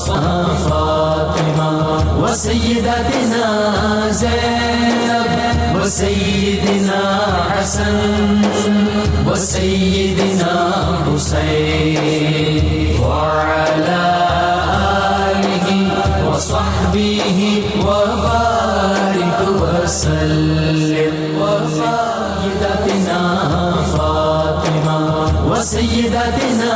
فاطمہ وسیدتنا زینب وسیدنا حسن وسیدنا حسین وعلى آلہ وصحبہ وبارک وسلم وسیدتنا فاطمہ وسیدتنا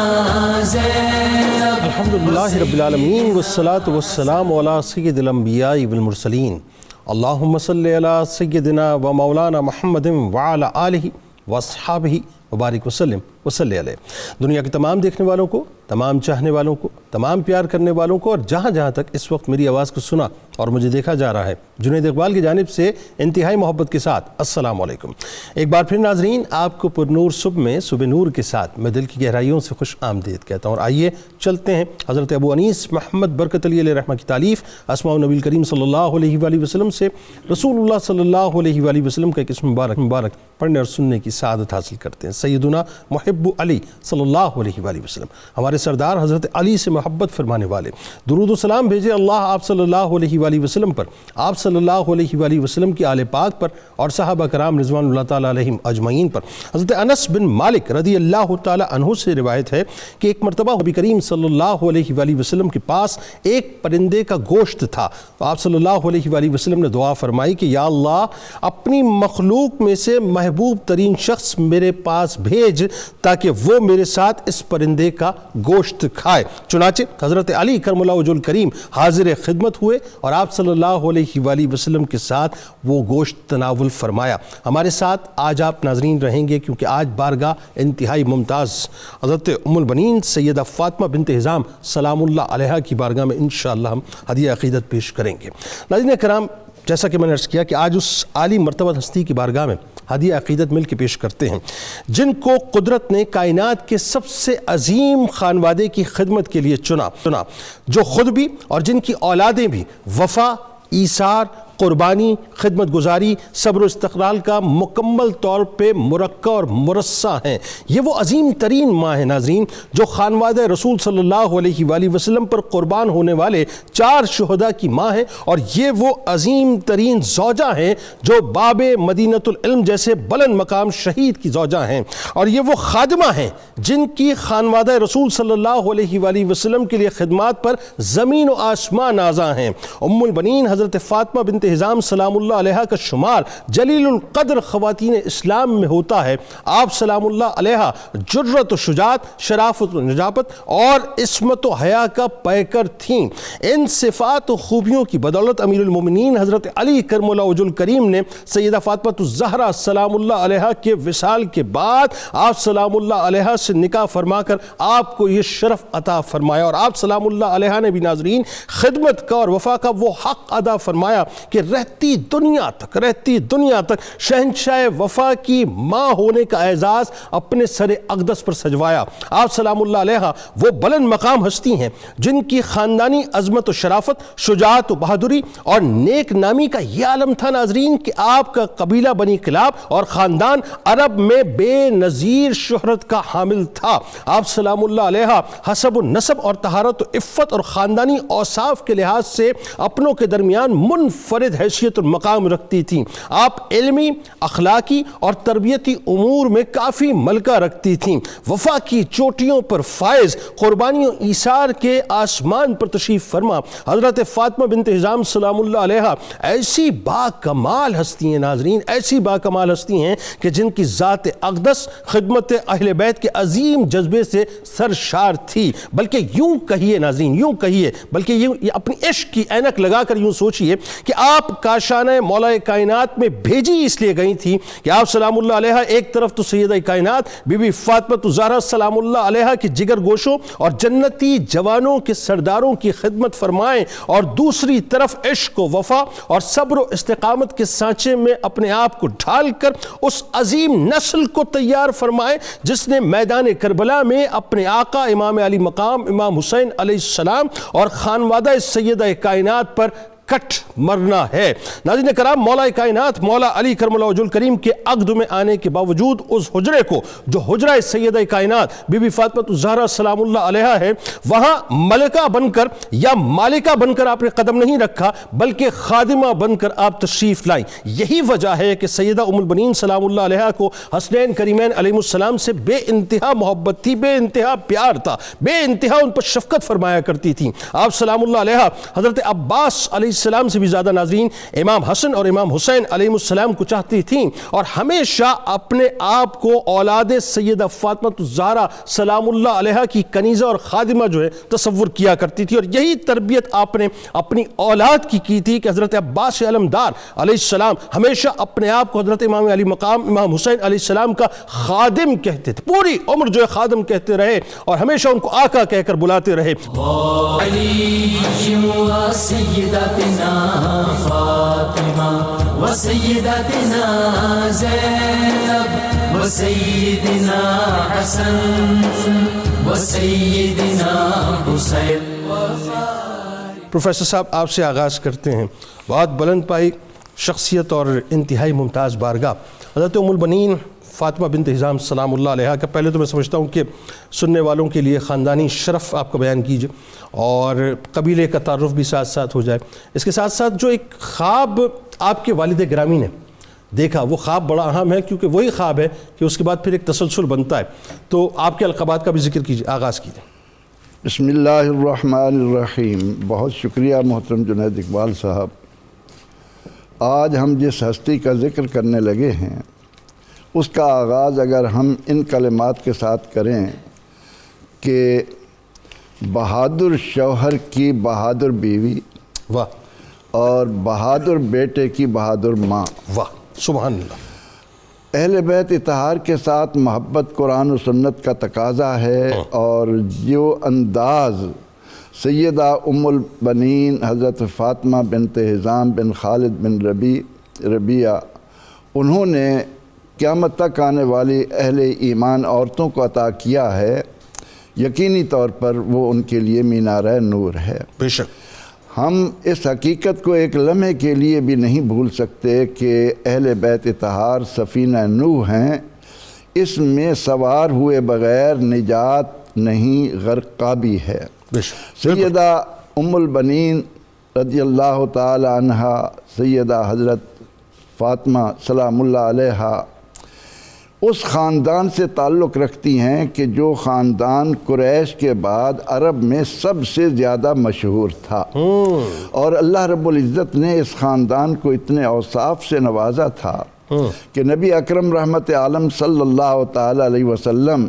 زینب. الحمدللہ رب العالمین والصلاة والسلام علی سید الانبیاء والمرسلین. اللہم صلی علی سیدنا و مولانا محمد وعلی آلہ واصحابہ وبارک وسلم وصلی علیہ. دنیا کے تمام دیکھنے والوں کو، تمام چاہنے والوں کو، تمام پیار کرنے والوں کو، اور جہاں جہاں تک اس وقت میری آواز کو سنا اور مجھے دیکھا جا رہا ہے، جنید اقبال کی جانب سے انتہائی محبت کے ساتھ السلام علیکم. ایک بار پھر ناظرین، آپ کو پرنور صبح میں صبح نور کے ساتھ میں دل کی گہرائیوں سے خوش آمدید کہتا ہوں. اور آئیے چلتے ہیں حضرت ابو انیس محمد برکت علی علیہ رحمہ کی تالیف اسماء النبی کریم صلی اللہ علیہ وآلہ وسلم سے رسول اللہ صلی اللہ علیہ وآلہ وسلم کا ایک اسم مبارک پڑھنے اور سننے کی سعادت حاصل کرتے ہیں. سیدنا محب علی صلی اللہ علیہ وآلہ وسلم، ہمارے سردار حضرت علی سے محبت فرمانے والے، درود و سلام بھیجے اللہ آپ صلی اللہ علیہ وآلہ وسلم پر، آپ صلی اللہ علیہ وآلہ وسلم کی آل پاک پر اور صحابہ کرام رضوان اللہ تعالیٰ علیہم اجمعین پر. حضرت انس بن مالک رضی اللہ تعالیٰ عنہ سے روایت ہے کہ ایک مرتبہ نبی کریم صلی اللہ علیہ وآلہ وسلم کے پاس ایک پرندے کا گوشت تھا. آپ صلی اللہ علیہ وآلہ وسلم نے دعا فرمائی کہ یا اللہ اپنی مخلوق میں سے محبوب ترین شخص میرے پاس بھیج تاکہ وہ میرے ساتھ اس پرندے کا گوشت کھائے. چنانچہ حضرت علی کرم اللہ وجہ الکریم حاضر خدمت ہوئے اور آپ صلی اللہ علیہ وآلہ وسلم کے ساتھ وہ گوشت تناول فرمایا. ہمارے ساتھ آج آپ ناظرین رہیں گے کیونکہ آج بارگاہ انتہائی ممتاز حضرت ام البنین سیدہ فاطمہ بنت حزام سلام اللہ علیہا کی بارگاہ میں انشاءاللہ ہم ہدیہ عقیدت پیش کریں گے. ناظرین کرام، جیسا کہ میں نے عرض کیا کہ آج اس عالی مرتبہ ہستی کی بارگاہ میں ہدیہ عقیدت مل کے پیش کرتے ہیں جن کو قدرت نے کائنات کے سب سے عظیم خانوادے کی خدمت کے لیے چنا، جو خود بھی اور جن کی اولادیں بھی وفا، ایثار، قربانی، خدمت گزاری، صبر و استقلال کا مکمل طور پہ مرقع اور مرصع ہیں. یہ وہ عظیم ترین ماں ہیں ناظرین جو خانوادہ رسول صلی اللہ علیہ وآلہ وسلم پر قربان ہونے والے 4 شہداء کی ماں ہیں، اور یہ وہ عظیم ترین زوجہ ہیں جو باب مدینۃ العلم جیسے بلند مقام شہید کی زوجہ ہیں، اور یہ وہ خادمہ ہیں جن کی خانوادہ رسول صلی اللہ علیہ وآلہ وسلم کے لیے خدمات پر زمین و آسمان نازاں ہیں. ام البنین حضرت فاطمہ بنت حزام سلام اللہ علیہ کا شمار جلیل القدر خواتین اسلام میں ہوتا ہے. آپ سلام اللہ علیہ جرت و شجاعت، شرافت و نجابت اور عصمت و حیا کا پیکر تھیں. ان صفات و خوبیوں کی بدولت امیر المومنین حضرت علی کرم اللہ وجہ الکریم نے سیدہ فاطمہ الزہرا سلام اللہ علیہ کے وصال کے بعد آپ سلام اللہ علیہ سے نکاح فرما کر آپ کو یہ شرف عطا فرمایا، اور آپ سلام اللہ علیہ نے بھی ناظرین خدمت کا اور وفا کا وہ حق ادا فرمایا کہ رہتی دنیا تک شہنشاہ وفا کی ماں ہونے کا اعزاز اپنے سر اقدس پر سجوایا. آپ سلام اللہ علیہ وہ بلند مقام ہستی ہیں جن کی خاندانی عظمت و شرافت، شجاعت و بہادری اور نیک نامی کا یہ عالم تھا ناظرین کہ آپ کا قبیلہ بنی کلاب اور خاندان عرب میں بے نظیر شہرت کا حامل تھا. آپ سلام اللہ علیہ حسب و نسب اور طہارت و عفت اور خاندانی اوصاف کے لحاظ سے اپنوں کے درمیان منفرد حیثیت اور مقام رکھتی تھیں. آپ علمی، اخلاقی اور تربیتی امور میں کافی ملکہ رکھتی تھیں. وفا کی چوٹیوں پر فائز، قربانی و ایثار کے آسمان پر تشریف فرما حضرت فاطمہ بنت حزام سلام اللہ علیہ ایسی با کمال ہستی ہیں ناظرین، ایسی با کمال ہستی ہیں کہ جن کی ذات اقدس خدمت اہل بیت کے عظیم جذبے سے سرشار تھی. بلکہ یوں کہیے ناظرین، یوں کہیے، بلکہ یہ اپنی عشق کی اینک لگا کر یوں سوچئے کہ آپ کاشانہ مولا کائنات میں بھیجی اس لیے گئی تھی کہ آپ سلام اللہ علیہ ایک طرف تو سیدہ کائنات بی بی فاطمہ الزہرا سلام اللہ علیہ کی جگر گوشوں اور جنتی جوانوں کے سرداروں کی خدمت فرمائیں، اور دوسری طرف عشق و وفا اور صبر و استقامت کے سانچے میں اپنے آپ کو ڈھال کر اس عظیم نسل کو تیار فرمائیں جس نے میدان کربلا میں اپنے آقا امام علی مقام امام حسین علیہ السلام اور خانوادہ سیدہ کائنات پر کٹ مرنا ہے۔ ناظرین کرام، مولا کائنات مولا علی کرم اللہ وجہ الکریم کے عقد میں آنے کے باوجود اس حجرے کو جو حجرہ سیدہ کائنات بی بی فاطمہ الزہرا سلام اللہ علیہا ہے، وہاں ملکہ بن کر یا مالکہ بن کر آپ نے قدم نہیں رکھا بلکہ خادمہ بن کر آپ تشریف لائیں۔ یہی وجہ ہے کہ سیدہ ام البنین سلام اللہ علیہا کو حسنین کریمین علیہ السلام سے بے انتہا محبت تھی، بے انتہا پیار تھا، بے انتہا ان پر شفقت فرمایا کرتی تھی۔ آپ سلام اللہ علیہا حضرت عباس علیہ السلام سے بھی زیادہ ناظرین امام حسن اور امام حسین علیہ السلام کو چاہتی تھیں، اور ہمیشہ اپنے آپ کو اولاد سیدہ فاطمہ الزہرا سلام اللہ علیہا کی کنیزہ اور خادمہ جو ہے تصور کیا کرتی تھی، اور یہی تربیت آپ نے اپنی اولاد کی تھی کہ حضرت عباس علمدار علیہ السلام ہمیشہ اپنے آپ کو حضرت امام علی مقام امام حسین علیہ السلام کا خادم کہتے تھے، پوری عمر جو ہے خادم کہتے رہے اور ہمیشہ ان کو آقا کہہ کر بلاتے رہے۔ علی و سیدتنا فاطمہ و سیدتنا زینب و سیدنا حسن و سیدنا حسین۔ پروفیسر صاحب، آپ سے آغاز کرتے ہیں۔ بہت بلند پائی شخصیت اور انتہائی ممتاز بارگاہ حضرت ام البنین فاطمہ بنت حزام سلام اللہ علیہا کا پہلے تو میں سمجھتا ہوں کہ سننے والوں کے لیے خاندانی شرف آپ کا بیان کیجئے اور قبیلے کا تعارف بھی ساتھ ساتھ ہو جائے۔ اس کے ساتھ ساتھ جو ایک خواب آپ کے والد گرامی نے دیکھا، وہ خواب بڑا اہم ہے کیونکہ وہی خواب ہے کہ اس کے بعد پھر ایک تسلسل بنتا ہے، تو آپ کے القابات کا بھی ذکر کیجئے، آغاز کیجئے۔ بسم اللہ الرحمن الرحیم۔ بہت شکریہ محترم جنید اقبال صاحب۔ آج ہم جس ہستی کا ذکر کرنے لگے ہیں اس کا آغاز اگر ہم ان کلمات کے ساتھ کریں کہ بہادر شوہر کی بہادر بیوی، واہ، اور بہادر بیٹے کی بہادر ماں، واہ، سبحان اللہ۔ اہل بیت اطہار کے ساتھ محبت قرآن و سنت کا تقاضا ہے، اور جو انداز سیدہ ام البنین حضرت فاطمہ بنت حزام بن خالد بن ربیعہ انہوں نے قیامت تک آنے والی اہل ایمان عورتوں کو عطا کیا ہے، یقینی طور پر وہ ان کے لیے مینارہ نور ہے۔ بے شک ہم اس حقیقت کو ایک لمحے کے لیے بھی نہیں بھول سکتے کہ اہل بیت اطہار سفینہ نوح ہیں، اس میں سوار ہوئے بغیر نجات نہیں، غرقابی ہے۔ بے شک سیدہ ام البنین رضی اللہ تعالی عنہا سیدہ حضرت فاطمہ سلام اللہ علیہا اس خاندان سے تعلق رکھتی ہیں کہ جو خاندان قریش کے بعد عرب میں سب سے زیادہ مشہور تھا، اور اللہ رب العزت نے اس خاندان کو اتنے اوصاف سے نوازا تھا کہ نبی اکرم رحمت عالم صلی اللہ تعالی علیہ وسلم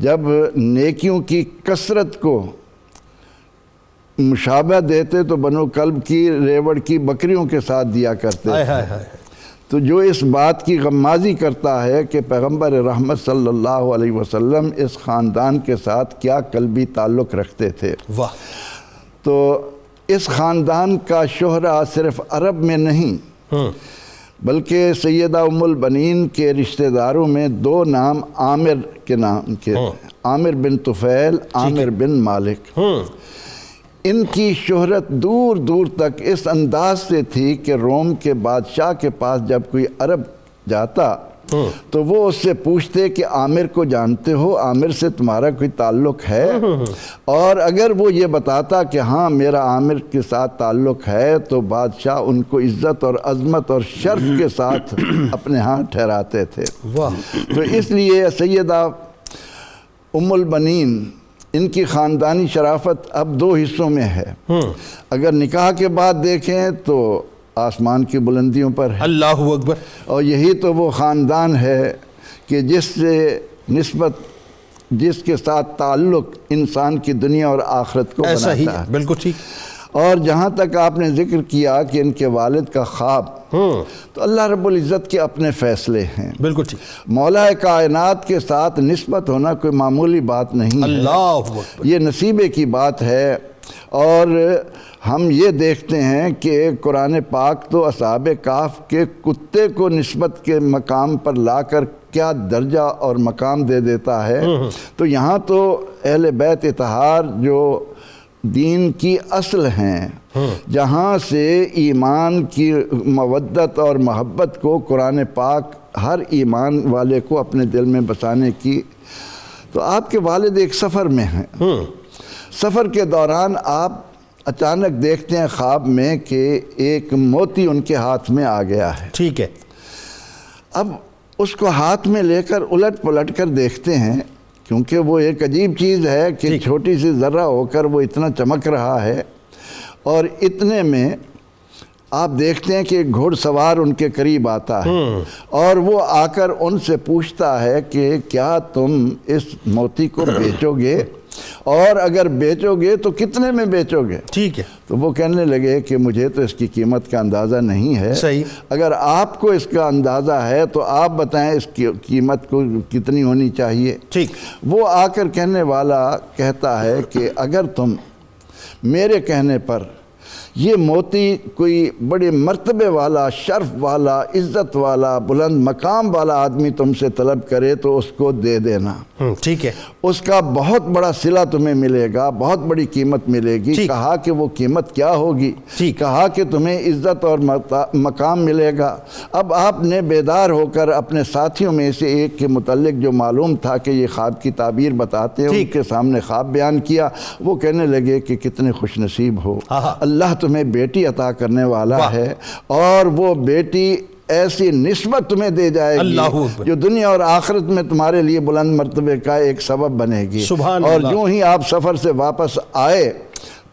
جب نیکیوں کی کثرت کو مشابہ دیتے تو بنو کلب کی ریوڑ کی بکریوں کے ساتھ دیا کرتے تھے۔ تو جو اس بات کی غمازی کرتا ہے کہ پیغمبر رحمت صلی اللہ علیہ وسلم اس خاندان کے ساتھ کیا قلبی تعلق رکھتے تھے۔ واہ، تو اس خاندان کا شہرہ صرف عرب میں نہیں بلکہ سیدہ ام البنین کے رشتہ داروں میں دو نام عامر کے نام کے، عامر بن طفیل، عامر بن مالک، ان کی شہرت دور دور تک اس انداز سے تھی کہ روم کے بادشاہ کے پاس جب کوئی عرب جاتا تو وہ اس سے پوچھتے کہ عامر کو جانتے ہو، عامر سے تمہارا کوئی تعلق ہے؟ اور اگر وہ یہ بتاتا کہ ہاں میرا عامر کے ساتھ تعلق ہے تو بادشاہ ان کو عزت اور عظمت اور شرف کے ساتھ اپنے ہاں ٹھہراتے تھے۔ تو اس لیے سیدہ ام البنین ان کی خاندانی شرافت اب دو حصوں میں ہے۔ اگر نکاح کے بعد دیکھیں تو آسمان کی بلندیوں پر ہے، اللہ اکبر، اور یہی تو وہ خاندان ہے کہ جس سے نسبت، جس کے ساتھ تعلق انسان کی دنیا اور آخرت کو ایسا ہی بناتا ہے۔ بالکل ٹھیک۔ اور جہاں تک آپ نے ذکر کیا کہ ان کے والد کا خواب، تو اللہ رب العزت کے اپنے فیصلے ہیں، بالکل ٹھیک۔ مولا کائنات کے ساتھ نسبت ہونا کوئی معمولی بات نہیں ہے، اللہ اکبر، یہ نصیبے کی بات ہے۔ اور ہم یہ دیکھتے ہیں کہ قرآن پاک تو اصحاب کہف کے کتے کو نسبت کے مقام پر لا کر کیا درجہ اور مقام دے دیتا ہے، تو یہاں تو اہل بیت اطہار جو دین کی اصل ہیں، جہاں سے ایمان کی مودت اور محبت کو قرآن پاک ہر ایمان والے کو اپنے دل میں بسانے کی. تو آپ کے والد ایک سفر میں ہیں. سفر کے دوران آپ اچانک دیکھتے ہیں خواب میں کہ ایک موتی ان کے ہاتھ میں آ گیا ہے. ٹھیک ہے. اب اس کو ہاتھ میں لے کر الٹ پلٹ کر دیکھتے ہیں، کیونکہ وہ ایک عجیب چیز ہے کہ چھوٹی سی ذرہ ہو کر وہ اتنا چمک رہا ہے. اور اتنے میں آپ دیکھتے ہیں کہ ایک گھوڑ سوار ان کے قریب آتا ہے اور وہ آ کر ان سے پوچھتا ہے کہ کیا تم اس موتی کو بیچو گے، اور اگر بیچو گے تو کتنے میں بیچو گے؟ ٹھیک ہے. تو وہ کہنے لگے کہ مجھے تو اس کی قیمت کا اندازہ نہیں ہے. صحیح. اگر آپ کو اس کا اندازہ ہے تو آپ بتائیں اس کی قیمت کو کتنی ہونی چاہیے. ٹھیک. وہ آ کر کہنے والا کہتا ہے کہ اگر تم میرے کہنے پر یہ موتی کوئی بڑے مرتبے والا، شرف والا، عزت والا، بلند مقام والا آدمی تم سے طلب کرے تو اس کو دے دینا. ٹھیک ہے. اس کا بہت بڑا صلہ تمہیں ملے گا، بہت بڑی قیمت ملے گی. کہا کہ وہ قیمت کیا ہوگی؟ کہا کہ تمہیں عزت اور مقام ملے گا. اب آپ نے بیدار ہو کر اپنے ساتھیوں میں سے ایک کے متعلق جو معلوم تھا کہ یہ خواب کی تعبیر بتاتے ہیں، ان کے سامنے خواب بیان کیا. وہ کہنے لگے کہ کتنے خوش نصیب ہو، اللہ تمہیں بیٹی عطا کرنے والا ہے، اور وہ بیٹی ایسی نسبت تمہیں دے جائے گی جو دنیا اور آخرت میں تمہارے لیے بلند مرتبے کا ایک سبب بنے گی. اور یوں ہی آپ سفر سے واپس آئے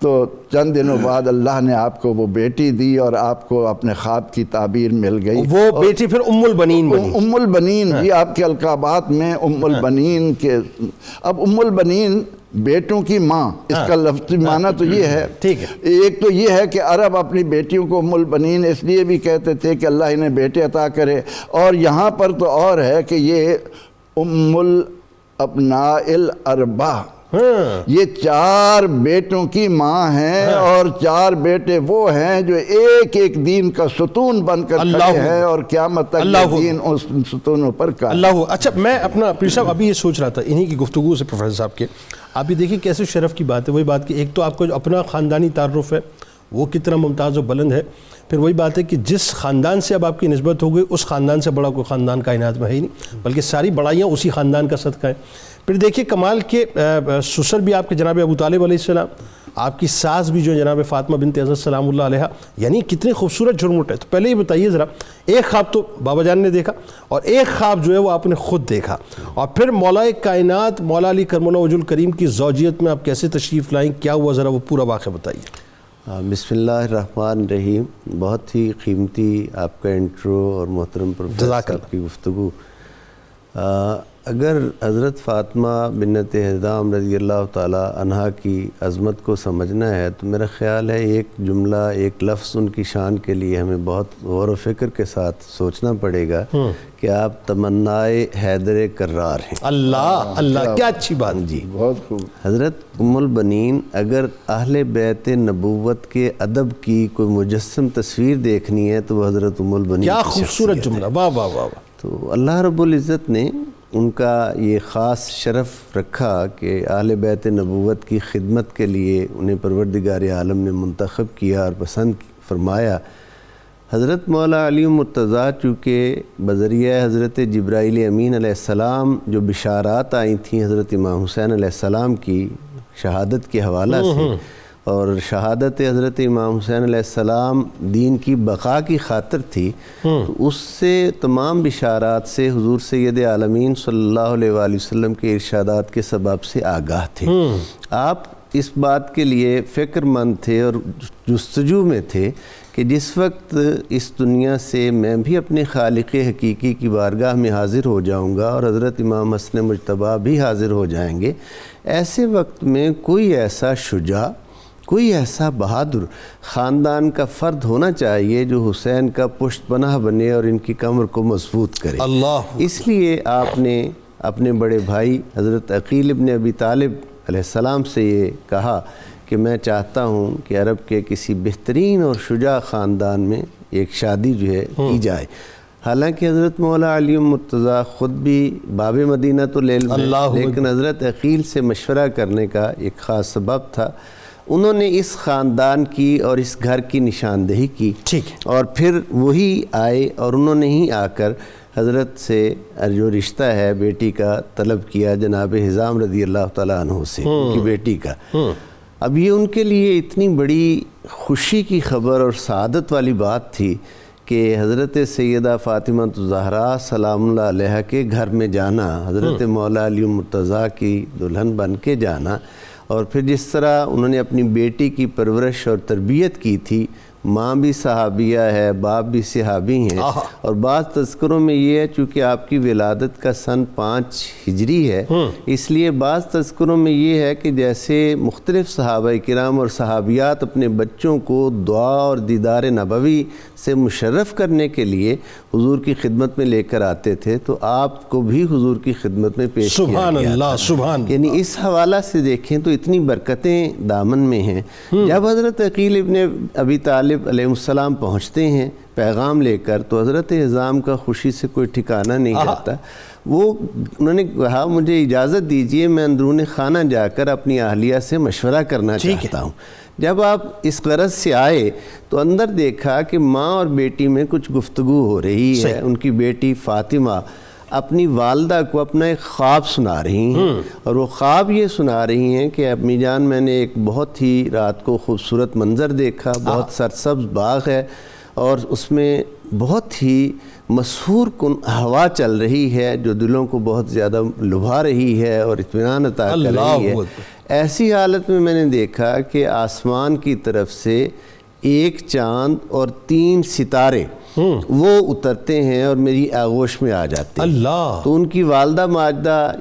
تو چند دنوں بعد اللہ نے آپ کو وہ بیٹی دی اور آپ کو اپنے خواب کی تعبیر مل گئی. وہ بیٹی پھر ام البنین بنی. ام البنین جی آپ کے القابات میں ام البنین کے. اب ام البنین بیٹوں کی ماں، اس کا لفظی معنی تو یہ ہے. ایک تو یہ ہے کہ عرب اپنی بیٹیوں کو ام البنین اس لیے بھی کہتے تھے کہ اللہ انہیں بیٹے عطا کرے، اور یہاں پر تو اور ہے کہ یہ ام الابناء الاربع، یہ 4 بیٹوں کی ماں ہیں، اور 4 بیٹے وہ ہیں جو ایک ایک دین کا ستون بن کر کھڑے ہیں اور قیامت تک یہ دین اس ستونوں پر قائم. اللہ. اچھا میں اپنا پیر صاحب ابھی یہ سوچ رہا تھا انہی کی گفتگو سے پروفیسر صاحب کے، آپ بھی دیکھیں کیسے شرف کی بات ہے. وہی بات کہ ایک تو آپ کو جو اپنا خاندانی تعارف ہے وہ کتنا ممتاز و بلند ہے، پھر وہی بات ہے کہ جس خاندان سے اب آپ کی نسبت ہو گئی اس خاندان سے بڑا کوئی خاندان کائنات میں ہے ہی نہیں، بلکہ ساری بڑائیاں اسی خاندان کا صدقہ ہے. پھر دیکھیے کمال کے سسر بھی آپ کے جناب ابو طالب علیہ السلام، آپ کی ساس بھی جو جناب فاطمہ بنت حضرت سلام اللہ علیہ، یعنی کتنے خوبصورت جھرمٹ ہے. تو پہلے یہ بتائیے ذرا، ایک خواب تو بابا جان نے دیکھا اور ایک خواب جو ہے وہ آپ نے خود دیکھا، اور پھر مولا کائنات مولا علی کرم اللہ وجہ الکریم کی زوجیت میں آپ کیسے تشریف لائیں، کیا ہوا، ذرا وہ پورا واقعہ بتائیے. بسم اللہ الرحمن الرحیم. بہت ہی قیمتی آپ کا انٹرو اور محترم پروفیسر صاحب کی گفتگو. اگر حضرت فاطمہ بنت حضام رضی اللہ تعالی عنہا کی عظمت کو سمجھنا ہے تو میرا خیال ہے ایک جملہ، ایک لفظ ان کی شان کے لیے ہمیں بہت غور و فکر کے ساتھ سوچنا پڑے گا کہ آپ تمنائے حیدر کرار ہیں. اللہ اللہ، کیا اچھی بات. جی بہت خوب. حضرت ام البنین، اگر اہل بیت نبوت کے ادب کی کوئی مجسم تصویر دیکھنی ہے تو وہ حضرت ام البنین. کیا خوبصورت جملہ، واہ واہ واہ. تو اللہ رب العزت نے ان کا یہ خاص شرف رکھا کہ اہل بیت نبوت کی خدمت کے لیے انہیں پروردگار عالم نے منتخب کیا اور پسند فرمایا. حضرت مولا علی مرتضیٰ چونکہ بذریعہ حضرت جبرائیل امین علیہ السلام جو بشارات آئی تھیں حضرت امام حسین علیہ السلام کی شہادت کے حوالہ سے، اور شہادت حضرت امام حسین علیہ السلام دین کی بقا کی خاطر تھی، تو اس سے تمام بشارات سے حضور سید عالمین صلی اللہ علیہ وآلہ وسلم کے ارشادات کے سبب سے آگاہ تھے. آپ اس بات کے لیے فکر مند تھے اور جستجو میں تھے کہ جس وقت اس دنیا سے میں بھی اپنے خالق حقیقی کی بارگاہ میں حاضر ہو جاؤں گا اور حضرت امام حسن مجتبیٰ بھی حاضر ہو جائیں گے، ایسے وقت میں کوئی ایسا شجاع، کوئی ایسا بہادر خاندان کا فرد ہونا چاہیے جو حسین کا پشت پناہ بنے اور ان کی کمر کو مضبوط کرے. اللہ. اس لیے آپ نے اپنے بڑے بھائی حضرت عقیل ابن ابی طالب علیہ السلام سے یہ کہا کہ میں چاہتا ہوں کہ عرب کے کسی بہترین اور شجاع خاندان میں ایک شادی جو ہے کی جائے. حالانکہ حضرت مولا علی مرتضیٰ خود بھی باب مدینہ تو لیکن حضرت عقیل سے مشورہ کرنے کا ایک خاص سبب تھا. انہوں نے اس خاندان کی اور اس گھر کی نشاندہی کی، ٹھیک ہے، اور پھر وہی آئے اور انہوں نے ہی آ کر حضرت سے جو رشتہ ہے بیٹی کا طلب کیا، جناب حزام رضی اللہ تعالیٰ عنہ سے، ان کی بیٹی کا۔ اب یہ ان کے لیے اتنی بڑی خوشی کی خبر اور سعادت والی بات تھی کہ حضرت سیدہ فاطمہ الزہراء سلام اللہ علیہ کے گھر میں جانا، حضرت مولا علی مرتضیٰ کی دلہن بن کے جانا، اور پھر جس طرح انہوں نے اپنی بیٹی کی پرورش اور تربیت کی تھی، ماں بھی صحابیہ ہے، باپ بھی صحابی ہیں، اور بعض تذکروں میں یہ ہے چونکہ آپ کی ولادت کا سن 5 ہجری ہے، اس لیے بعض تذکروں میں یہ ہے کہ جیسے مختلف صحابہ کرام اور صحابیات اپنے بچوں کو دعا اور دیدار نبوی سے مشرف کرنے کے لیے حضور کی خدمت میں لے کر آتے تھے، تو آپ کو بھی حضور کی خدمت میں پیش کیا سبحان گیا اللہ، تھا۔ سبحان اللہ۔ یعنی اس حوالہ سے دیکھیں تو اتنی برکتیں دامن میں ہیں۔ جب حضرت عقیل ابن ابی طالب علیہ السلام پہنچتے ہیں پیغام لے کر، تو حضرت حزام کا خوشی سے کوئی ٹھکانہ نہیں رہتا۔ انہوں نے کہا مجھے اجازت دیجئے میں اندرون خانہ جا کر اپنی اہلیہ سے مشورہ کرنا چاہتا ہوں۔ جب آپ اس غرض سے آئے تو اندر دیکھا کہ ماں اور بیٹی میں کچھ گفتگو ہو رہی ہے۔ ان کی بیٹی فاطمہ اپنی والدہ کو اپنا ایک خواب سنا رہی ہیں، اور وہ خواب یہ سنا رہی ہیں کہ امی جان میں نے ایک بہت ہی رات کو خوبصورت منظر دیکھا، بہت سرسبز باغ ہے، اور اس میں بہت ہی مسحور کن ہوا چل رہی ہے جو دلوں کو بہت زیادہ لبھا رہی ہے اور اطمینان عطا کر رہی ہے۔ ایسی حالت میں نے دیکھا کہ آسمان کی طرف سے ایک چاند اور 3 ستارے وہ اترتے ہیں اور میری آغوش میں آ جاتے ہیں۔ اللہ! تو ان کی والدہ ماجدہ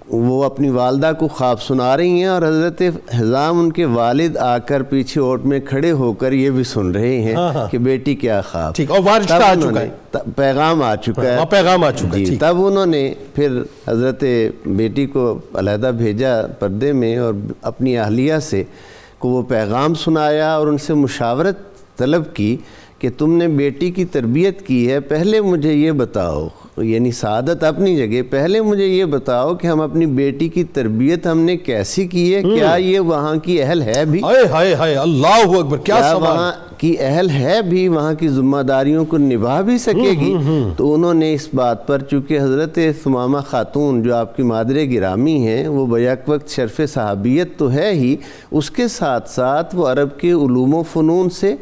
وہ اپنی والدہ کو خواب سنا رہی ہیں، اور حضرت حزام ان کے والد آ کر پیچھے اوٹ میں کھڑے ہو کر یہ بھی سن رہے ہیں کہ بیٹی کیا خواب۔ ٹھیک، اور وارثہ آ چکا ہے، پیغام آ چکا ہے، پیغام آ چکا ہے۔ تب انہوں نے پھر حضرت بیٹی کو علیحدہ بھیجا پردے میں، اور اپنی اہلیہ سے کو وہ پیغام سنایا اور ان سے مشاورت طلب کی کہ تم نے بیٹی کی تربیت کی ہے، پہلے مجھے یہ بتاؤ، یعنی سعادت اپنی جگہ، پہلے مجھے یہ بتاؤ کہ ہم اپنی بیٹی کی تربیت ہم نے کیسی کی ہے، کیا یہ وہاں کی اہل ہے بھی، ہائے ہائے اللہ اکبر، کیا سوال، وہاں کی اہل ہے بھی، وہاں کی ذمہ داریوں کو نبھا بھی سکے گی۔ تو انہوں نے اس بات پر، چونکہ حضرت ثمامہ خاتون جو آپ کی مادر گرامی ہیں وہ بیک وقت شرف صحابیت تو ہے ہی، اس کے ساتھ ساتھ وہ عرب کے علوم و فنون سے،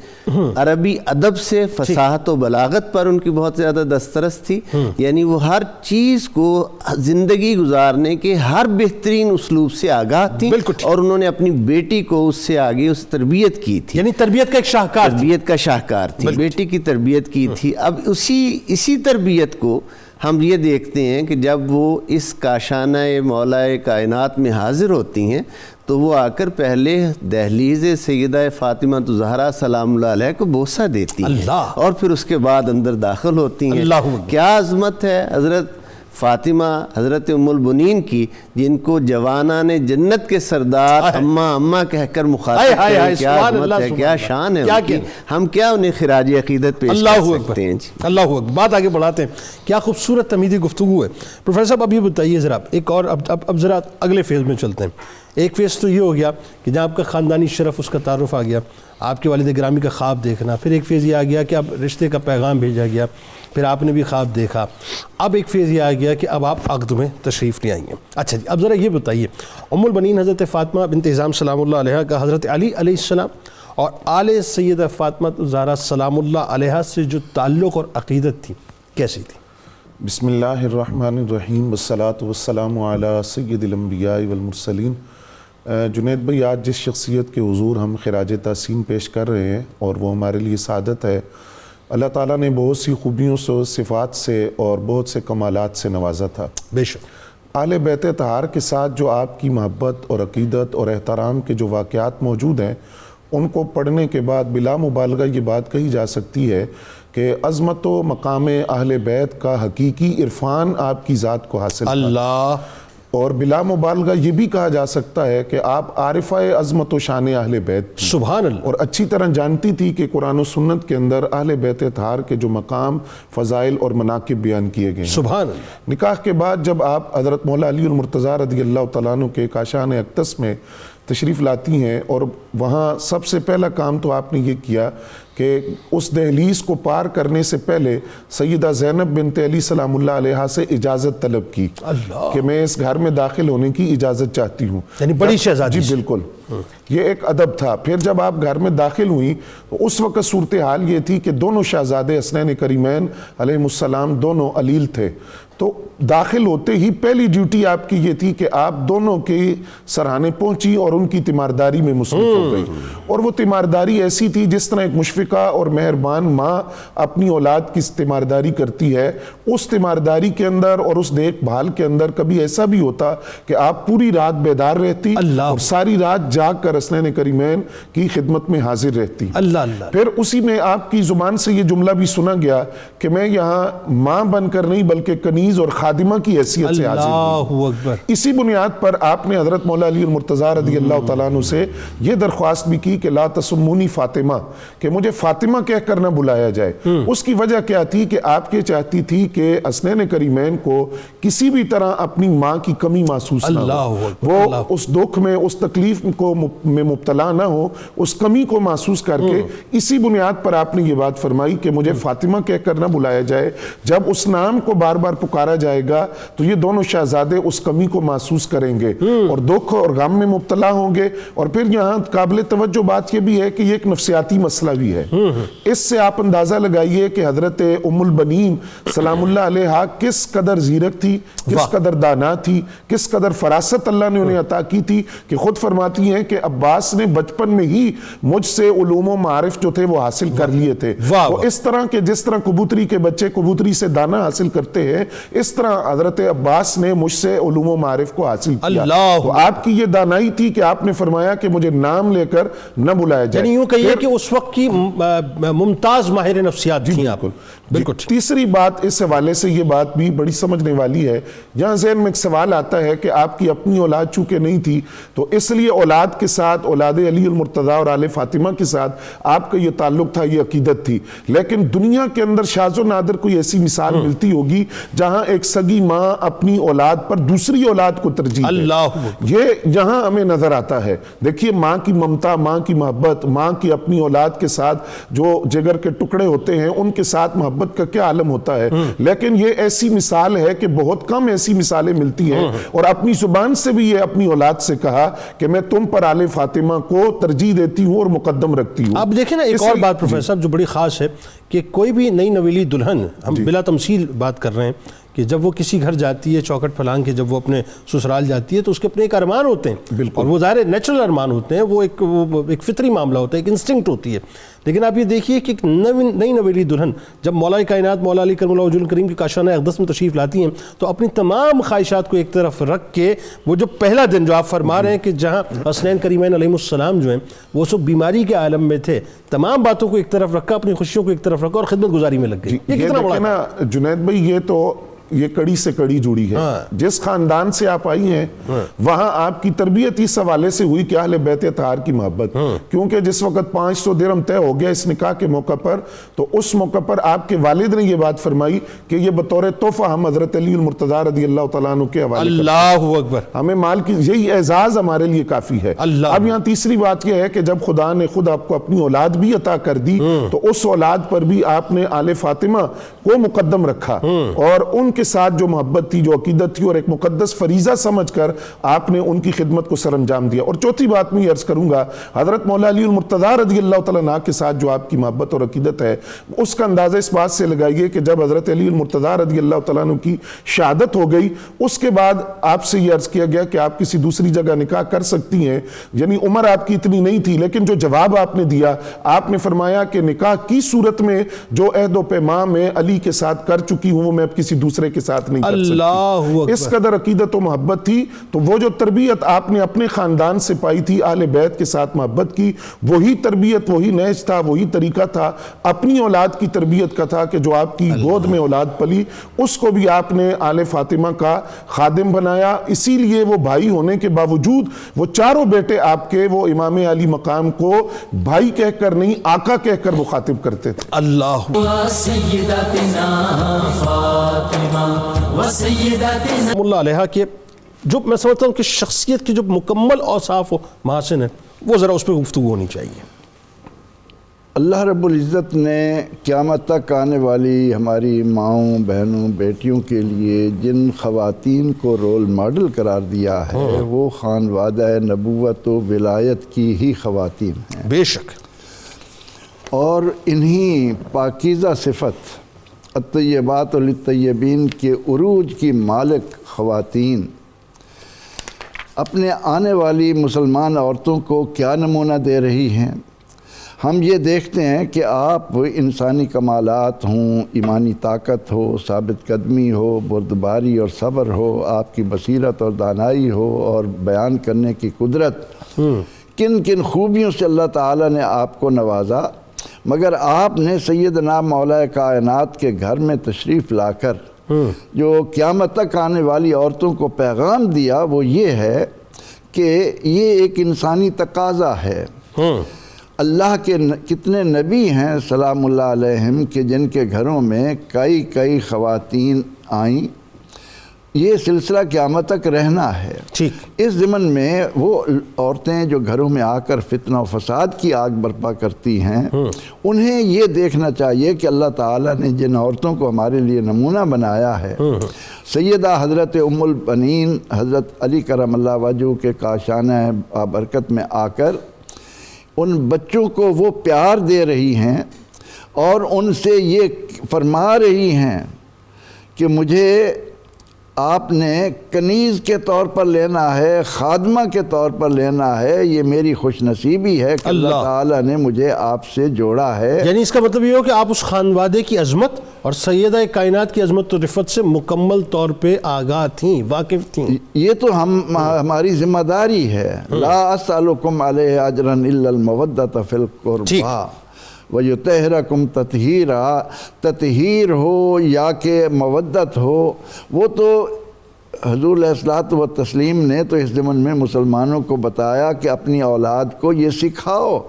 عربی ادب سے، فصاحت و بلاغت پر ان کی بہت زیادہ دسترس تھی، یعنی وہ ہر چیز کو زندگی گزارنے کے ہر بہترین اسلوب سے آگاہ تھیں، اور انہوں نے اپنی بیٹی کو اس سے آگے اس تربیت کی تھی، یعنی تربیت کا ایک شاہکار، تربیت کا شاہکار تھی، بیٹی کی تربیت کی تھی۔ اب اسی تربیت کو ہم یہ دیکھتے ہیں کہ جب وہ اس کاشانہ مولا کائنات میں حاضر ہوتی ہیں تو وہ آ کر پہلے دہلیز سیدہ فاطمہ الزہراء سلام اللہ علیہ کو بوسہ دیتی ہیں، اور پھر اس کے بعد اندر داخل ہوتی ہیں۔ کیا عظمت ہے حضرت فاطمہ، حضرت ام البنین کی، جن کو جوانان جنت کے سردار اماں کہہ کر مخاطب کریں، کیا عظمت ہے، کیا شان ہے ان کی، ہم کیا انہیں خراج عقیدت پیش کر سکتے ہیں۔ اللہ اکبر، بات آگے بڑھاتے ہیں، کیا خوبصورت تمیدی گفتگو ہے۔ پروفیسر صاحب اب یہ بتائیے ذرا ایک اور، اب ذرا اگلے فیز میں چلتے ہیں۔ ایک فیز تو یہ ہو گیا کہ جہاں آپ کا خاندانی شرف، اس کا تعارف آ گیا، آپ کے والد گرامی کا خواب دیکھنا، پھر ایک فیز یہ آ گیا کہ اب رشتے کا پیغام بھیجا گیا، پھر آپ نے بھی خواب دیکھا، اب ایک فیز یہ آ گیا کہ اب آپ عقد میں تشریف لے آئیں گے۔ اچھا جی، اب ذرا یہ بتائیے، ام البنین حضرت فاطمہ بنت حزام سلام اللہ علیہ کا حضرت علی علیہ السلام اور آل سیدہ فاطمہ الزہراء سلام اللہ علیہ سے جو تعلق اور عقیدت تھی کیسی تھی؟ بسم اللہ الرحمن الرحیم، والصلاة والسلام علی سید الانبیاء والمرسلین۔ جنید بھائی، آج جس شخصیت کے حضور ہم خراج تحسین پیش کر رہے ہیں اور وہ ہمارے لیے سعادت ہے، اللہ تعالیٰ نے بہت سی خوبیوں سے، صفات سے اور بہت سے کمالات سے نوازا تھا۔ بے شک آل بیت طہار کے ساتھ جو آپ کی محبت اور عقیدت اور احترام کے جو واقعات موجود ہیں، ان کو پڑھنے کے بعد بلا مبالغہ یہ بات کہی جا سکتی ہے کہ عظمت و مقام اہل بیت کا حقیقی عرفان آپ کی ذات کو حاصل تھا۔ اللہ، اور بلا مبالغہ یہ بھی کہا جا سکتا ہے کہ آپ عارفہ عظمت و شان اہل بیت تھی، سبحان اللہ، اور اچھی طرح جانتی تھی کہ قرآن و سنت کے اندر اہل بیت طہار کے جو مقام، فضائل اور مناقب بیان کیے گئے ہیں۔ سبحان اللہ۔ نکاح کے بعد جب آپ حضرت مولا علی المرتضیٰ رضی اللہ تعالیٰ عنہ کے کاشان اقدس میں تشریف لاتی ہیں، اور وہاں سب سے پہلا کام تو آپ نے یہ کیا کہ اس دہلیز کو پار کرنے سے پہلے سیدہ زینب بنت علی سلام اللہ علیہ سے اجازت طلب کی کہ میں اس گھر میں داخل ہونے کی اجازت چاہتی ہوں، یعنی بڑی شہزادی. جی بالکل، یہ ایک ادب تھا. پھر جب آپ گھر میں داخل ہوئی تو اس وقت صورتحال یہ تھی کہ دونوں شہزادے حسنین کریمین علیہ السلام دونوں علیل تھے. تو داخل ہوتے ہی پہلی ڈیوٹی آپ کی یہ تھی کہ آپ دونوں کے سرانے پہنچی اور ان کی تیمارداری میں مصروف ہو گئی. اور وہ تیمارداری ایسی تھی جس طرح ایک مشفقہ اور مہربان ماں اپنی اولاد کی تیمارداری کرتی ہے، اس تیمارداری کے اندر اور اس دیکھ بھال کے اندر کبھی ایسا بھی ہوتا کہ آپ پوری رات بیدار رہتی اور ساری رات جاگ کر حسنین کریمین کی خدمت میں حاضر رہتی. پھر اسی میں آپ کی زبان سے یہ جملہ بھی سنا گیا کہ میں یہاں ماں بن کر نہیں بلکہ کنیز اور خادمہ کی حیثیت سے حاضر ہوئی. اسی بنیاد پر آپ نے حضرت مولا علی المرتضیٰ رضی اللہ تعالیٰ عنہ سے یہ درخواست بھی کی کہ لا تسمونی فاطمہ، کہ مجھے فاطمہ کہہ کر نہ بلایا جائے. اس کی وجہ کیا تھی کہ آپ یہ چاہتی تھی کہ حسنین کریمین کو کسی بھی طرح اپنی ماں کی کمی محسوس نہ ہو، وہ اس دکھ میں اس تکلیف میں مبتلا نہ ہو، اس کمی کو محسوس کر کے اسی بنیاد پر آپ نے یہ بات فرمائی کہ مجھے فاطمہ کہہ کر نہ بلایا جائے. جب اس نام کو بار بار پکارا جائے گا تو یہ دونوں شہزادے اس کمی کو محسوس کریں گے اور دکھ اور غم میں مبتلا ہوں گے. اور پھر یہاں قابل توجہ بات یہ بھی ہے کہ یہ ایک نفسیاتی مسئلہ بھی ہے. اس سے آپ اندازہ لگائیے کہ حضرت ام البنین سلام اللہ علیہ کس قدر زیرک تھی، کس قدر دانا تھی، کس قدر فراست اللہ نے انہیں عطا کی تھی کہ خود فرماتی ہیں کہ عباس نے بچپن میں ہی مجھ سے علوم و معارف جو تھے وہ حاصل کر لیے تھے. وہ اس طرح کہ جس طرح کبوتری کے بچے کبوتری سے دانا حاصل کرتے ہیں، اس طرح حضرت عباس نے مجھ سے علوم و معارف کو حاصل کیا. تو آپ کی یہ دانائی تھی کہ آپ نے فرمایا کہ مجھے نام لے کر نہ بلایا جائے. یعنی یوں کہیے کہ اس وقت کی ممتاز ماہر نفسیات تھیں آپ. بالکل. تیسری بات اس حوالے سے یہ بات بھی بڑی سمجھنے والی ہے. یہاں ذہن میں ایک سوال آتا ہے کہ آپ کی اپنی اولاد چونکہ نہیں تھی تو اس لیے اولاد کے ساتھ، اولاد علی المرتضیٰ اور آل فاطمہ کے ساتھ آپ کا یہ تعلق تھا، یہ عقیدت تھی. لیکن دنیا کے اندر شاذ و نادر کوئی ایسی مثال ملتی ہوگی جہاں ایک سگی ماں اپنی اولاد پر دوسری اولاد کو ترجیح دے. یہ یہاں ہمیں نظر آتا ہے. دیکھیے ماں کی ممتا، ماں کی محبت، ماں کی اپنی اولاد کے ساتھ جو جگر کے ٹکڑے ہوتے ہیں ان کے ساتھ محبت کا کیا عالم ہوتا ہے. لیکن یہ ایسی مثال ہے کہ بہت کم ایسی مثالیں ملتی ہیں. اور اپنی زبان سے بھی یہ اپنی اولاد سے کہا کہ میں تم پر آل فاطمہ کو ترجیح دیتی ہوں اور مقدم رکھتی ہوں. اب دیکھیں نا ایک اور بات پروفیسر صاحب جو بڑی خاص ہے کہ کوئی بھی نئی نویلی دلہن، ہم بلا تمثیل بات کر رہے ہیں، کہ جب وہ کسی گھر جاتی ہے چوکٹ پھلانگ کے، جب وہ اپنے سسرال جاتی ہے تو اس کے اپنے ایک ارمان ہوتے ہیں، اور وہ ظاہر نیچرل ارمان ہوتے ہیں، وہ ایک فطری معاملہ ہوتا ہے، ایک انسٹنکٹ ہوتی ہے. لیکن آپ یہ دیکھیے کہ نئی نویلی دلہن جب مولا کائنات مولا علی کرم اللہ وجہ الکریم کی کاشانہ اقدس میں تشریف لاتی ہیں تو اپنی تمام خواہشات کو ایک طرف رکھ کے وہ جو پہلا دن جو آپ فرما رہے ہیں کہ جہاں حسنین کریمین علیہ السلام جو ہیں وہ سب بیماری کے عالم میں تھے، تمام باتوں کو ایک طرف رکھا، اپنی خوشیوں کو ایک طرف رکھا اور خدمت گزاری میں لگ گئی. یہ کتنا بڑا نا جنید بھائی، یہ تو یہ کڑی سے کڑی جڑی ہے. جس خاندان سے آپ آئی ہیں وہاں آپ کی تربیت اس حوالے سے ہوئی کہ اہل بیت اطہار کی محبت. کیونکہ جس وقت 500 درہم طے ہو گیا اس نکاح کے موقع پر تو اس موقع پر آپ کے والد نے یہ بات فرمائی کہ یہ بطور تحفہ ہم حضرت علی المرتضیٰ رضی اللہ تعالیٰ عنہ کے حوالے کرتے ہیں. اللہ اکبر. ہمیں مال کی یہی اعزاز ہمارے لیے کافی ہے. اب یہاں تیسری بات یہ ہے کہ جب خدا نے خود آپ کو اپنی اولاد بھی عطا کر دی تو اس اولاد پر بھی آپ نے آل فاطمہ کو مقدم رکھا اور ان کے ساتھ جو محبت تھی، جو عقیدت تھی اور ایک مقدس فریضہ سمجھ کر آپ نے ان کی خدمت کو سر انجام دیا. اور چوتھی بات میں یہ عرض کروں گا، حضرت مولا علی المرتضیٰ رضی اللہ تعالیٰ عنہ کے ساتھ جو آپ کی محبت اور عقیدت ہے اس کا اندازہ اس بات سے لگائیے کہ جب حضرت علی المرتضیٰ رضی اللہ تعالیٰ عنہ کی شہادت ہو گئی اس کے بعد آپ سے یہ عرض کیا گیا کہ آپ کسی دوسری جگہ نکاح کر سکتی ہیں. یعنی عمر آپ کی اتنی نہیں تھی، لیکن جو جواب آپ نے دیا، آپ نے فرمایا کہ نکاح کی صورت میں جو عہد و پیمان میں علی کے ساتھ کر چکی ہوں وہ میں اب کسی دوسرے کے ساتھ نہیں کر سکتی. اس قدر عقیدت و محبت تھی. تو وہ جو تربیت آپ نے اپنے خاندان سے پائی تھی، اہل بیت کے ساتھ محبت کی، وہی تربیت، وہی نہج تھا، وہی طریقہ تھا اپنی اولاد کی تربیت کا تھا کہ جو آپ کی گود میں اولاد پلی اس کو بھی آپ نے آل فاطمہ کا خادم بنایا. اسی لیے وہ بھائی ہونے کے باوجود وہ چاروں بیٹے آپ کے وہ امام علی مقام کو بھائی کہہ کر نہیں آقا کہہ کر مخاطب کرتے تھے. اللہ سیدتنا فاطمہ و سیدتنا اللہ علیہ کے جو میں سمجھتا ہوں کہ شخصیت کی جو مکمل اوصاف و محاسن ہے وہ ذرا اس پہ گفتگو ہونی چاہیے. اللہ رب العزت نے قیامت تک آنے والی ہماری ماؤں بہنوں بیٹیوں کے لیے جن خواتین کو رول ماڈل قرار دیا ہے وہ خانوادہ نبوت و ولایت کی ہی خواتین ہیں. بے شک. اور انہی پاکیزہ صفت الطیبات للطیبین کے عروج کی مالک خواتین اپنے آنے والی مسلمان عورتوں کو کیا نمونہ دے رہی ہیں. ہم یہ دیکھتے ہیں کہ آپ انسانی کمالات ہوں، ایمانی طاقت ہو، ثابت قدمی ہو، بردباری اور صبر ہو، آپ کی بصیرت اور دانائی ہو اور بیان کرنے کی قدرت، کن کن خوبیوں سے اللہ تعالیٰ نے آپ کو نوازا، مگر آپ نے سیدنا مولا کائنات کے گھر میں تشریف لا کر جو قیامت تک آنے والی عورتوں کو پیغام دیا وہ یہ ہے کہ یہ ایک انسانی تقاضا ہے. اللہ کے کتنے نبی ہیں سلام اللہ علیہم کہ جن کے گھروں میں کئی خواتین آئیں. یہ سلسلہ قیامت تک رہنا ہے. اس ضمن میں وہ عورتیں جو گھروں میں آ کر فتنہ و فساد کی آگ برپا کرتی ہیں انہیں یہ دیکھنا چاہیے کہ اللہ تعالیٰ نے جن عورتوں کو ہمارے لیے نمونہ بنایا ہے، سیدہ حضرت ام البنین حضرت علی کرم اللہ وجہہ کے کاشانہ بابرکت میں آ کر ان بچوں کو وہ پیار دے رہی ہیں اور ان سے یہ فرما رہی ہیں کہ مجھے آپ نے کنیز کے طور پر لینا ہے، خادمہ کے طور پر لینا ہے. یہ میری خوش نصیبی ہے کہ اللہ تعالیٰ نے مجھے آپ سے جوڑا ہے. یعنی اس کا مطلب یہ ہو کہ آپ اس خانوادے کی عظمت اور سیدہ کائنات کی عظمت و رفت سے مکمل طور پہ آگاہ تھیں، واقف تھیں. یہ تو ہماری ذمہ داری ہے. لا اسألکم علیہ اجرا الا المودۃ فی القربى وَيُطَهِّرَكُمْ تَطْهِيرًا. تطہیر ہو یا کہ مودت ہو، وہ تو حضور علیہ الصلوۃ والتسلیم نے تو اس ضمن میں مسلمانوں کو بتایا کہ اپنی اولاد کو یہ سکھاؤ.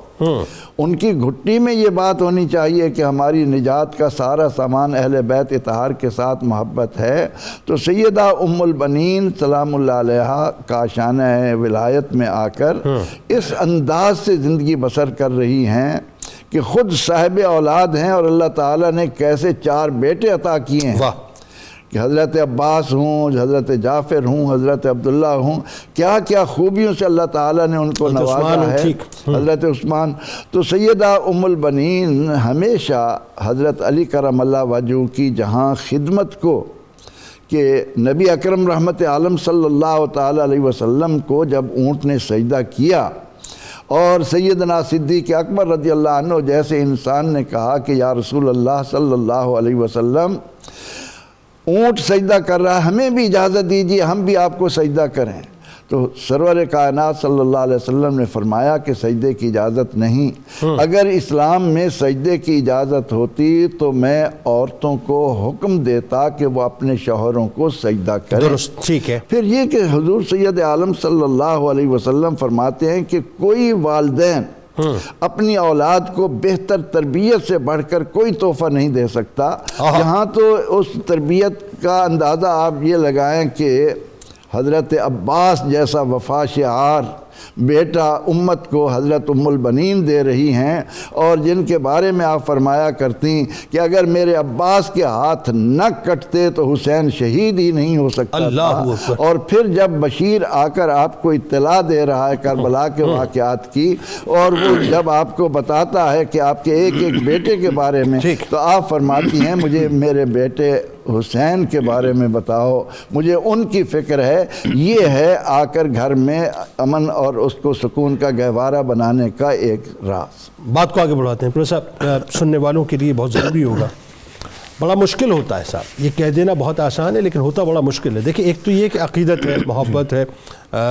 ان کی گھٹی میں یہ بات ہونی چاہیے کہ ہماری نجات کا سارا سامان اہل بیت اطہار کے ساتھ محبت ہے. تو سیدہ ام البنین سلام اللہ علیہا کاشانہ ولایت میں آ کر اس انداز سے زندگی بسر کر رہی ہیں کہ خود صاحب اولاد ہیں اور اللہ تعالیٰ نے کیسے 4 بیٹے عطا کیے ہیں کہ حضرت عباس ہوں، حضرت جعفر ہوں، حضرت عبداللہ ہوں، کیا کیا خوبیوں سے اللہ تعالیٰ نے ان کو نوازا ہے. حضرت عثمان. تو سیدہ ام البنین ہمیشہ حضرت علی کرم اللہ وجہہ کی جہاں خدمت کو کہ نبی اکرم رحمت عالم صلی اللہ تعالیٰ علیہ وسلم کو جب اونٹ نے سجدہ کیا اور سیدنا صدیق اکبر رضی اللہ عنہ جیسے انسان نے کہا کہ یا رسول اللہ صلی اللہ علیہ وسلم اونٹ سجدہ کر رہا ہے، ہمیں بھی اجازت دیجیے ہم بھی آپ کو سجدہ کریں. تو سرور کائنات صلی اللہ علیہ وسلم نے فرمایا کہ سجدے کی اجازت نہیں. اگر اسلام میں سجدے کی اجازت ہوتی تو میں عورتوں کو حکم دیتا کہ وہ اپنے شوہروں کو سجدہ کریں. ٹھیک ہے. پھر یہ کہ حضور سید عالم صلی اللہ علیہ وسلم فرماتے ہیں کہ کوئی والدین اپنی اولاد کو بہتر تربیت سے بڑھ کر کوئی تحفہ نہیں دے سکتا. یہاں تو اس تربیت کا اندازہ آپ یہ لگائیں کہ حضرت عباس جیسا وفا شعار بیٹا امت کو حضرت ام البنین دے رہی ہیں اور جن کے بارے میں آپ فرمایا کرتی کہ اگر میرے عباس کے ہاتھ نہ کٹتے تو حسین شہید ہی نہیں ہو سکتا تھا. اور پھر جب بشیر آ کر آپ کو اطلاع دے رہا ہے کربلا کے واقعات کی اور وہ جب آپ کو بتاتا ہے کہ آپ کے ایک بیٹے کے بارے میں تو آپ فرماتی ہیں مجھے میرے بیٹے حسین کے بارے میں بتاؤ، مجھے ان کی فکر ہے. یہ ہے آ کر گھر میں امن اور اس کو سکون کا گہوارہ بنانے کا ایک راز. بات کو آگے بڑھاتے ہیں. پروفیسر صاحب سننے والوں کے لیے بہت ضروری ہوگا، بڑا مشکل ہوتا ہے صاحب، یہ کہہ دینا بہت آسان ہے لیکن ہوتا بڑا مشکل ہے. دیکھیں ایک تو یہ کہ عقیدت ہے، محبت ہے،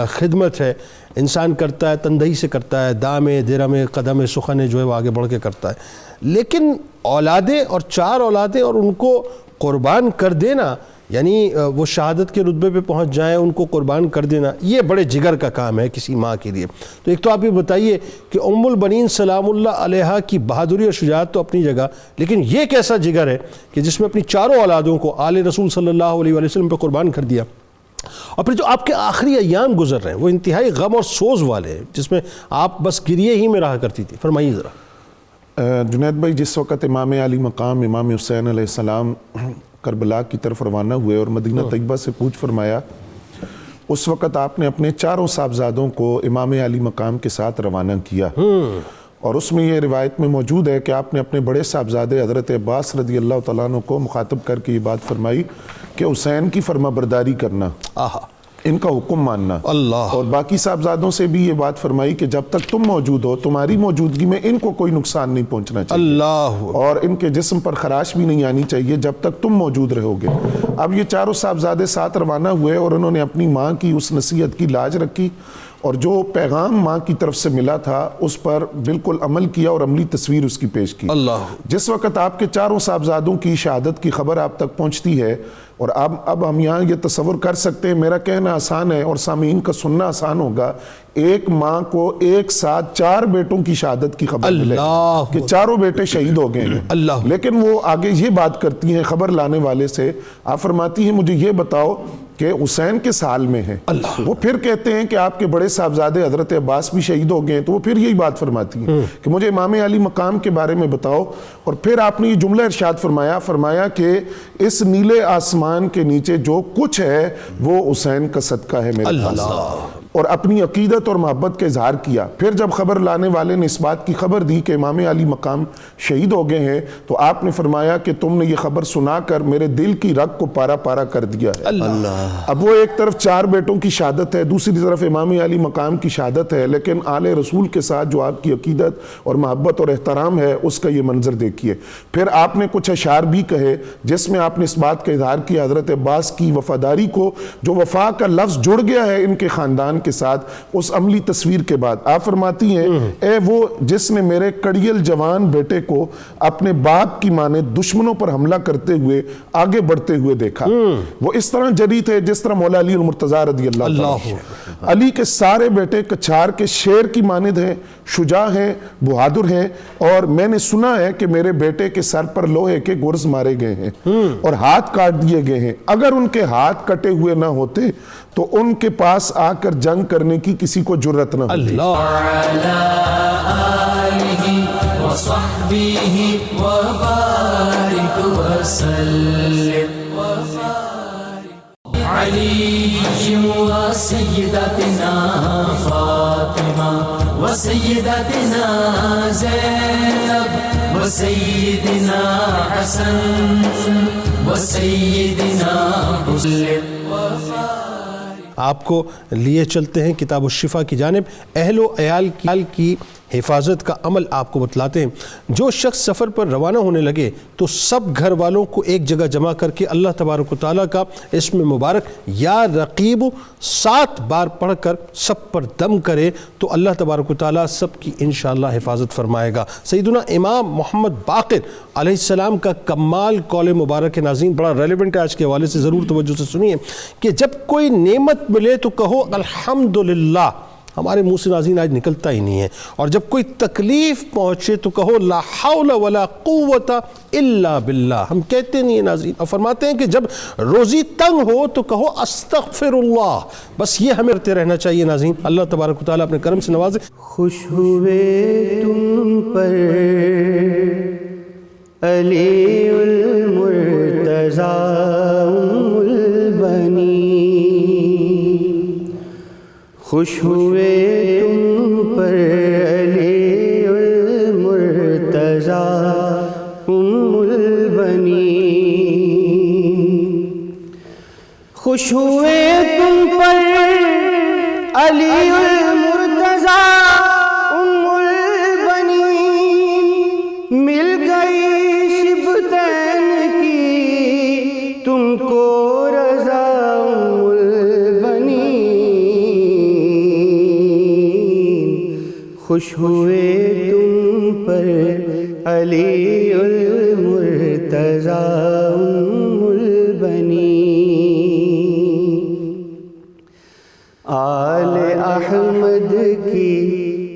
خدمت ہے، انسان کرتا ہے تندہی سے کرتا ہے، دامے درمے قدم سخن جو ہے وہ آگے بڑھ کے کرتا ہے. لیکن اولادیں اور 4 اولادیں اور ان کو قربان کر دینا، یعنی وہ شہادت کے رتبے پہ پہنچ جائیں ان کو قربان کر دینا، یہ بڑے جگر کا کام ہے کسی ماں کے لیے. تو ایک تو آپ یہ بتائیے کہ ام البنین سلام اللہ علیہا کی بہادری اور شجاعت تو اپنی جگہ، لیکن یہ کیسا جگر ہے کہ جس میں اپنی 4 اولادوں کو آل رسول صلی اللہ علیہ وسلم پہ قربان کر دیا. اور پھر جو آپ کے آخری ایام گزر رہے ہیں وہ انتہائی غم اور سوز والے ہیں، جس میں آپ بس گریے ہی میں رہا کرتی تھی، فرمائیے ذرا۔ جنید بھائی، جس وقت امام علی مقام امام حسین علیہ السلام کربلا کی طرف روانہ ہوئے اور مدینہ طیبہ سے کوچ فرمایا، اس وقت آپ نے اپنے چاروں صاحبزادوں کو امام علی مقام کے ساتھ روانہ کیا، اور اس میں یہ روایت میں موجود ہے کہ آپ نے اپنے بڑے صاحبزادے حضرت عباس رضی اللہ تعالیٰ عنہ کو مخاطب کر کے یہ بات فرمائی کہ حسین کی فرما برداری کرنا، ان کا حکم ماننا، اور باقی صاحبزادوں سے بھی یہ بات فرمائی کہ جب تک تم موجود ہو، تمہاری موجودگی میں ان کو کوئی نقصان نہیں پہنچنا چاہیے، اور ان کے جسم پر خراش بھی نہیں آنی چاہیے جب تک تم موجود رہو گے۔ اب یہ چاروں صاحبزادے ساتھ روانہ ہوئے اور انہوں نے اپنی ماں کی اس نصیحت کی لاج رکھی، اور جو پیغام ماں کی طرف سے ملا تھا اس پر بالکل عمل کیا اور عملی تصویر اس کی پیش کی۔ جس وقت آپ کے چاروں صاحبزادوں کی شہادت کی خبر آپ تک پہنچتی ہے، اور اب ہم یہاں یہ تصور کر سکتے ہیں، میرا کہنا آسان ہے اور سامعین کا سننا آسان ہوگا، ایک ماں کو ایک ساتھ 4 بیٹوں کی شہادت کی خبر ملے کہ چاروں بیٹے شہید ہو گئے ہیں، لیکن وہ آگے یہ بات کرتی ہیں خبر لانے والے سے، آپ فرماتی ہیں مجھے یہ بتاؤ کہ حسین کس حال میں ہے؟ وہ پھر کہتے ہیں کہ آپ کے بڑے صاحبزادے حضرت عباس بھی شہید ہو گئے ہیں، تو وہ پھر یہی بات فرماتی ہیں کہ مجھے امام علی مقام کے بارے میں بتاؤ، اور پھر آپ نے یہ جملہ ارشاد فرمایا کہ اس نیلے آسمان کے نیچے جو کچھ ہے وہ حسین کا صدقہ ہے میرے پاس، اور اپنی عقیدت اور محبت کا اظہار کیا۔ پھر جب خبر لانے والے نے اس بات کی خبر دی کہ امام علی مقام شہید ہو گئے ہیں، تو آپ نے فرمایا کہ تم نے یہ خبر سنا کر میرے دل کی رگ کو پارا پارا کر دیا ہے۔ اب وہ ایک طرف 4 بیٹوں کی شہادت ہے، دوسری طرف امام علی مقام کی شہادت ہے، لیکن آل رسول کے ساتھ جو آپ کی عقیدت اور محبت اور احترام ہے اس کا یہ منظر دیکھیے۔ پھر آپ نے کچھ اشعار بھی کہے جس میں آپ نے اس بات کا اظہار کیا حضرت عباس کی وفاداری کو، جو وفا کا لفظ جڑ گیا ہے ان کے خاندان کے ساتھ اس عملی تصویر کے بعد۔ آپ فرماتی ہیں اے وہ جس نے میرے کڑیل جوان بیٹے کو اپنے باپ کی مانند دشمنوں پر حملہ کرتے ہوئے آگے بڑھتے ہوئے دیکھا، وہ اس طرح جری تھے جس طرح مولا علی المرتضیٰ رضی اللہ عنہ۔ علی کے سارے بیٹے کچھار کے شیر کی مانند ہیں، شجاع ہیں، بہادر ہیں، اور میں نے سنا ہے کہ میرے بیٹے کے سر پر لوہے کے گرز مارے گئے ہیں اور ہاتھ کاٹ دیے گئے ہیں، اگر ان کے ہاتھ کٹے ہوئے نہ ہوتے تو ان کے پاس آ کر جنگ کرنے کی کسی کو جرت نہ ہوتی۔ وعلى آله وصحبه وبارك وسلم علي وسيدتنا فاطمة وسيدتنا زينب وسيدنا حسن وسيدنا حسين۔ آپ کو لیے چلتے ہیں کتاب الشفا کی جانب۔ اہل و عیال کی حفاظت کا عمل آپ کو بتلاتے ہیں۔ جو شخص سفر پر روانہ ہونے لگے تو سب گھر والوں کو ایک جگہ جمع کر کے اللہ تبارک و تعالیٰ کا اسم مبارک یا رقیب 7 بار پڑھ کر سب پر دم کرے تو اللہ تبارک و تعالیٰ سب کی انشاءاللہ حفاظت فرمائے گا۔ سیدنا امام محمد باقر علیہ السلام کا کمال قول مبارک ناظرین بڑا ریلیونٹ ہے، آج کے حوالے سے ضرور توجہ سے سنیے کہ جب کوئی نعمت ملے تو کہو الحمدللہ، ہمارے منہ سے ناظرین آج نکلتا ہی نہیں ہے، اور جب کوئی تکلیف پہنچے تو کہو لا حول ولا قوت الا باللہ، ہم کہتے نہیں ہیں ناظرین۔ اور فرماتے ہیں کہ جب روزی تنگ ہو تو کہو استغفر اللہ، بس یہ ہمیں کرتے رہنا چاہیے ناظرین۔ اللہ تبارک و تعالیٰ اپنے کرم سے نوازے۔ خوش ہوئے تم پر علی المرتضیٰ خوش ہوئے تم پر علی المرتضیٰ البنین، خوش ہوئے تم پر علی المرتضیٰ البنین، مل گئی شبتین کی تم کو رضا خوش ہوئے تم پر علی المرتضیٰ البنین، آل احمد کی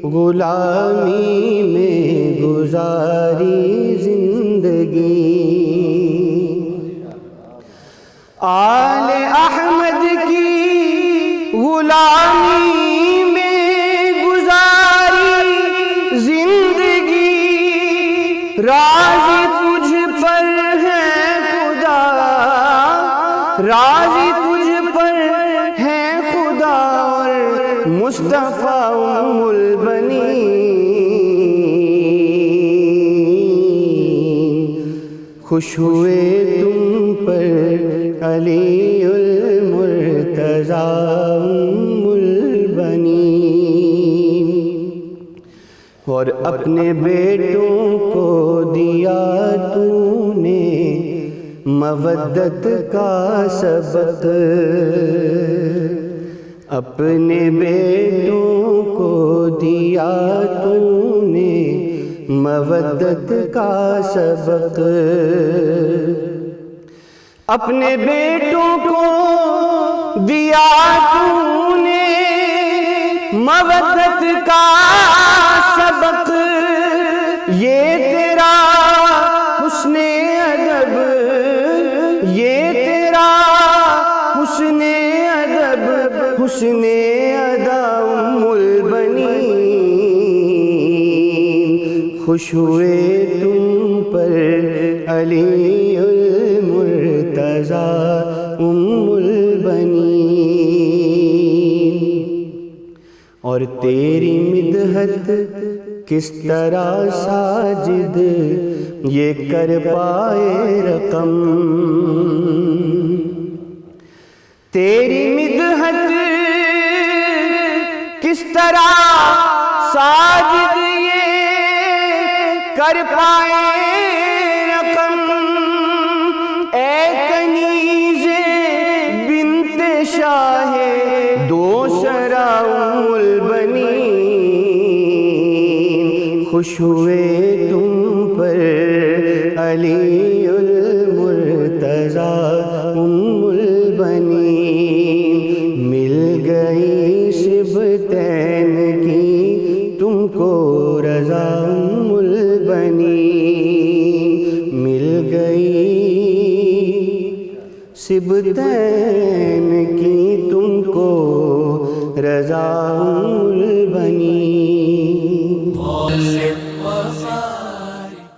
غلامی میں گزاری زندگی، آل احمد کی مصطفیٰ ام البنین، خوش ہوئے تم پر علی المرتضیٰ ام البنین، اور اپنے بیٹوں کو دیا تو نے مودت کا سبق، اپنے بیٹوں کو دیا تو نے مودت کا سبق، اپنے بیٹوں کو دیا تو نے مودت کا سبق، یہ تیرا حسن ادب، یہ تیرا حسن ادب، حسن ادا ام البنین، خوش ہوئے تم پر علی المرتضیٰ ام البنین، اور تیری مدحت کس طرح ساجد یہ کر پائے رقم، تیری مدحت کس طرح ساجد یہ کر پائے رقم، اے کنیز بنت شاہ دوسرا ام البنین، خوش ہوئے تم پر علی المرتضیٰ ام البنین، مل گئی سبتین کی تم کو رضا ام البنین، مل گئی سبتین کی تم کو رضا ام